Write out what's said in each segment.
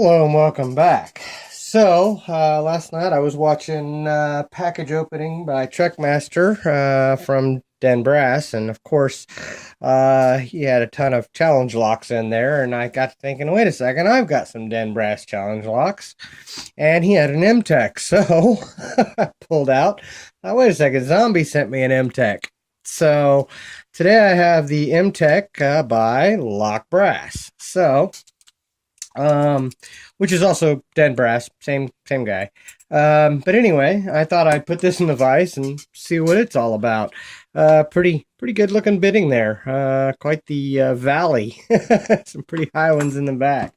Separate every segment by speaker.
Speaker 1: Hello and welcome back. Last night I was watching package opening by Truckmaster from Den Brass, and of course, he had a ton of challenge locks in there. And I got to thinking, wait a second, I've got some Den Brass challenge locks, and he had an EMTEK. So I pulled out. Wait a second, Zombie sent me an EMTEK. So today I have the EMTEK by Lock Brass. Um, which is also Den Brass, same guy. But anyway, I thought I'd put this in the vise and see what it's all about. Pretty good looking bitting there. Quite the valley. Some pretty high ones in the back.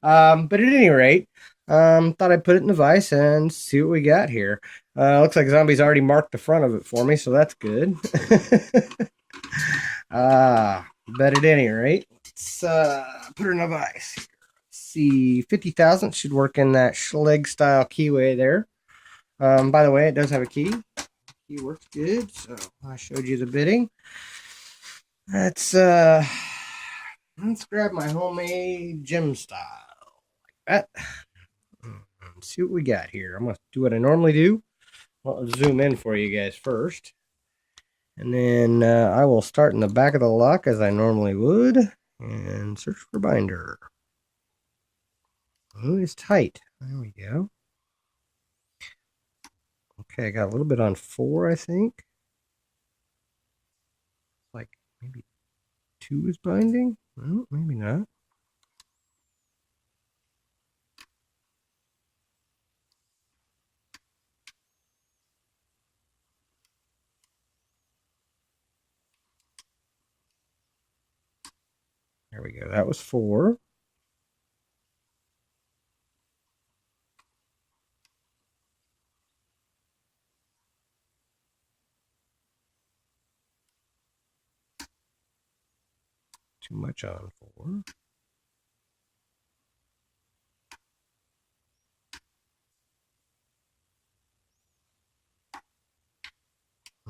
Speaker 1: But at any rate, thought I'd put it in the vise and see what we got here. Looks like Zombie's already marked the front of it for me, so that's good. But at any rate, let's put her in the vise. See, 50,000 should work in that Schlage style keyway there. By the way, it does have a key. Key works good, so I showed you the bidding. Let's grab my homemade gym style like that. Let's see what we got here. I'm gonna do what I normally do. I'll zoom in for you guys first, and then I will start in the back of the lock as I normally would, and search for binder. Oh, it's tight. There we go. Okay, I got a little bit on 4, I think. Like maybe 2 is binding. Well, maybe not. There we go. That was 4. Too much on 4.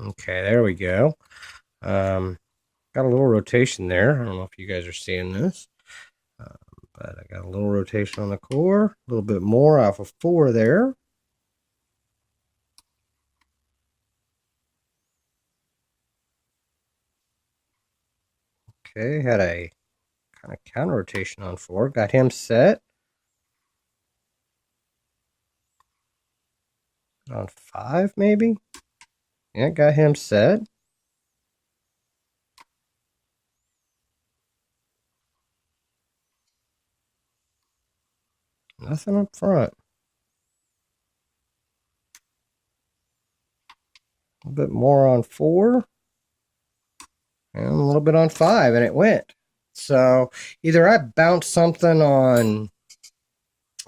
Speaker 1: Okay, there we go. Got a little rotation there. I don't know if you guys are seeing this, but I got a little rotation on the core, a little bit more off of 4 there. Okay, had a kind of counter rotation on 4. Got him set. On 5, maybe? Yeah, got him set. Nothing up front. A little bit more on 4. And a little bit on 5, and it went. So either I bounced something on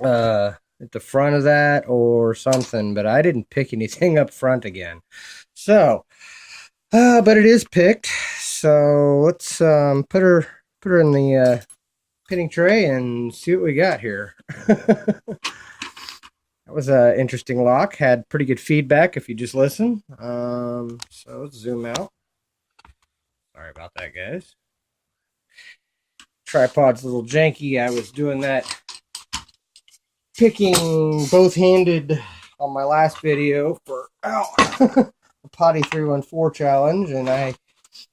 Speaker 1: at the front of that or something, but I didn't pick anything up front again. So, but it is picked. So let's put her in the pinning tray and see what we got here. That was an interesting lock. Had pretty good feedback if you just listen. So let's zoom out. Sorry about that, guys. Tripod's a little janky. I was doing that picking both-handed on my last video for the Potty 314 challenge, and I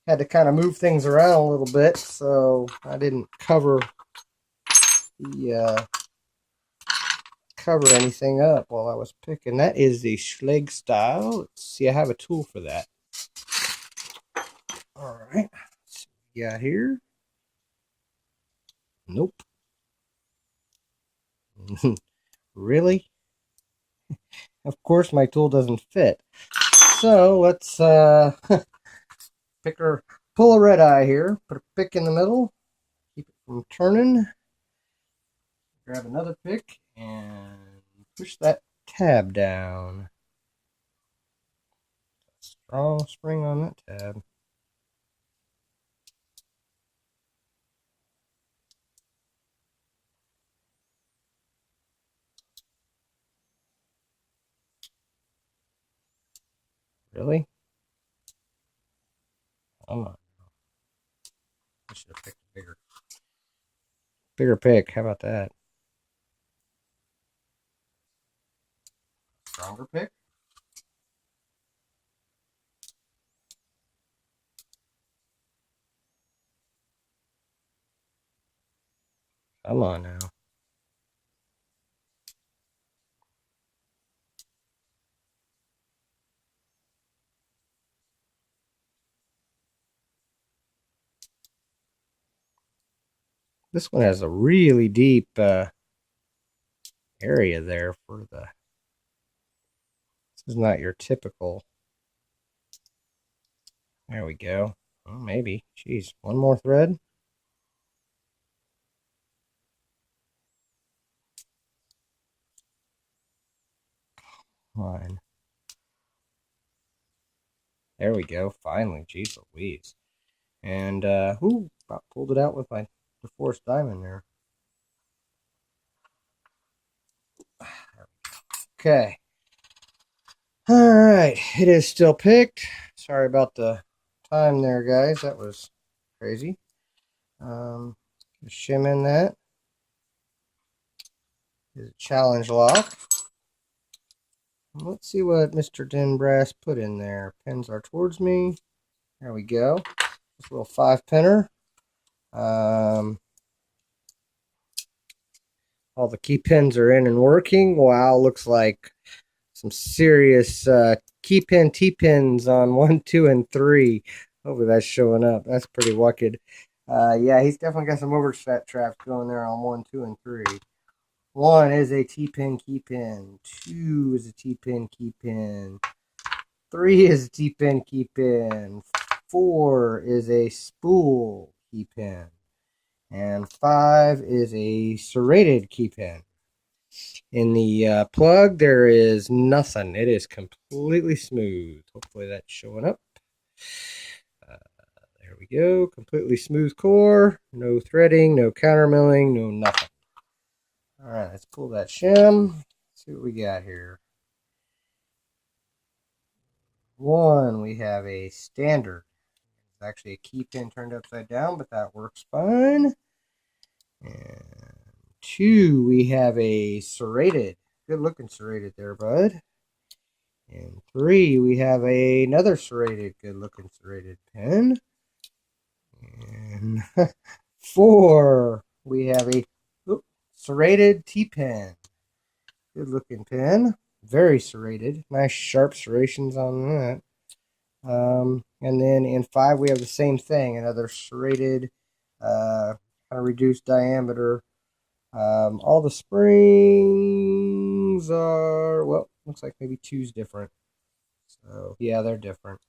Speaker 1: had to kind of move things around a little bit, so I didn't cover anything up while I was picking. That is the Schlage style. Let's see, I have a tool for that. All right, let's see what we got here. Nope. Really? Of course my tool doesn't fit. So let's pull a red eye here, put a pick in the middle, keep it from turning. Grab another pick and push that tab down. Strong spring on that tab. Really? Come on. I should have picked a bigger pick. How about that? stronger pick. Come on now. This one has a really deep area there for the... This is not your typical... There we go. Well, maybe. Jeez, one more thread. Fine. There we go. Finally. Jeez Louise. And, ooh, about pulled it out with my DeForce diamond there. Okay. All right. It is still picked. Sorry about the time there, guys. That was crazy. Shim in that. Is a challenge lock. Let's see what Mr. Denbrass put in there. Pins are towards me. There we go. This little 5-pinner. All the key pins are in and working. Wow, looks like some serious key pin T-pins on 1, 2, and 3. Hopefully that's showing up. That's pretty wicked. Yeah, he's definitely got some overset traps going there on 1, 2, and 3. 1 is a T-pin key pin. 2 is a T-pin key pin. 3 is a T-pin key pin. 4 is a spool key pin. And 5 is a serrated key pin. In the plug, there is nothing. It is completely smooth. Hopefully that's showing up. There we go. Completely smooth core. No threading, no countermilling, no nothing. All right, let's pull that shim. See what we got here. 1, we have a standard. It's actually a key pin turned upside down, but that works fine. And 2, we have a serrated. Good looking serrated there, bud. And 3, we have another serrated, good looking serrated pin. And 4, we have a serrated T-pin. Good looking pin. Very serrated. Nice sharp serrations on that. And then in 5, we have the same thing. Another serrated, kind of reduced diameter. All the springs are, well, looks like maybe 2's different. So, yeah, they're different.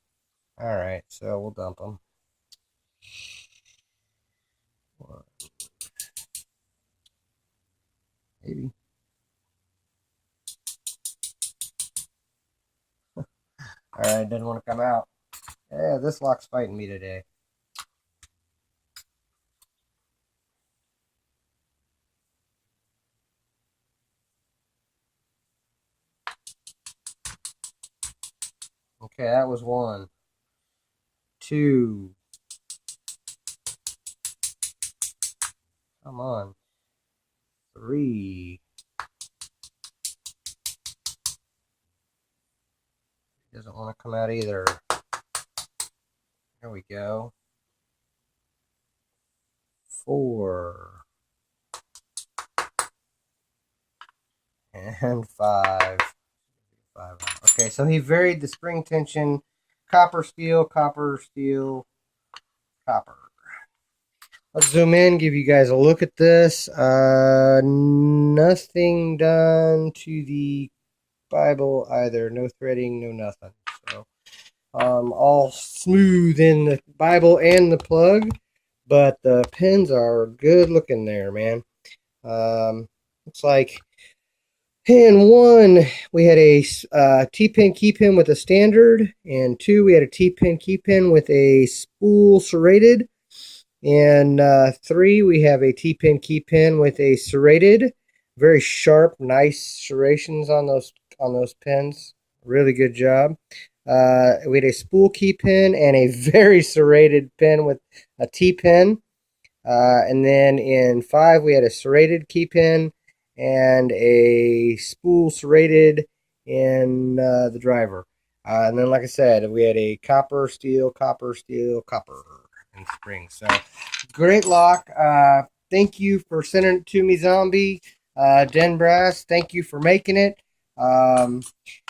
Speaker 1: All right, so we'll dump them. 1. Maybe. All right, doesn't want to come out. Yeah, this lock's fighting me today. Okay, that was 1. 2. Come on. 3. Doesn't want to come out either. There we go. 4. And 5. Okay, so he varied the spring tension. Copper, steel, copper, steel, copper. Let's zoom in, give you guys a look at this. Nothing done to the Bible either. No threading, no nothing. So all smooth in the Bible and the plug, but the pins are good looking there, man. Looks like pin 1, we had a T-pin key pin with a standard, and 2, we had a T-pin key pin with a spool serrated, and 3, we have a T-pin key pin with a serrated. Very sharp, nice serrations on those pins. Really good job. We had a spool key pin and a very serrated pin with a T-pin. And then in 5, we had a serrated key pin and a spool serrated and the driver. And then, like I said, we had a copper, steel, copper, steel, copper and spring. So great lock. Thank you for sending it to me, Zombie. Den Brass, thank you for making it.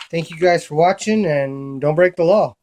Speaker 1: Thank you guys for watching, and don't break the law.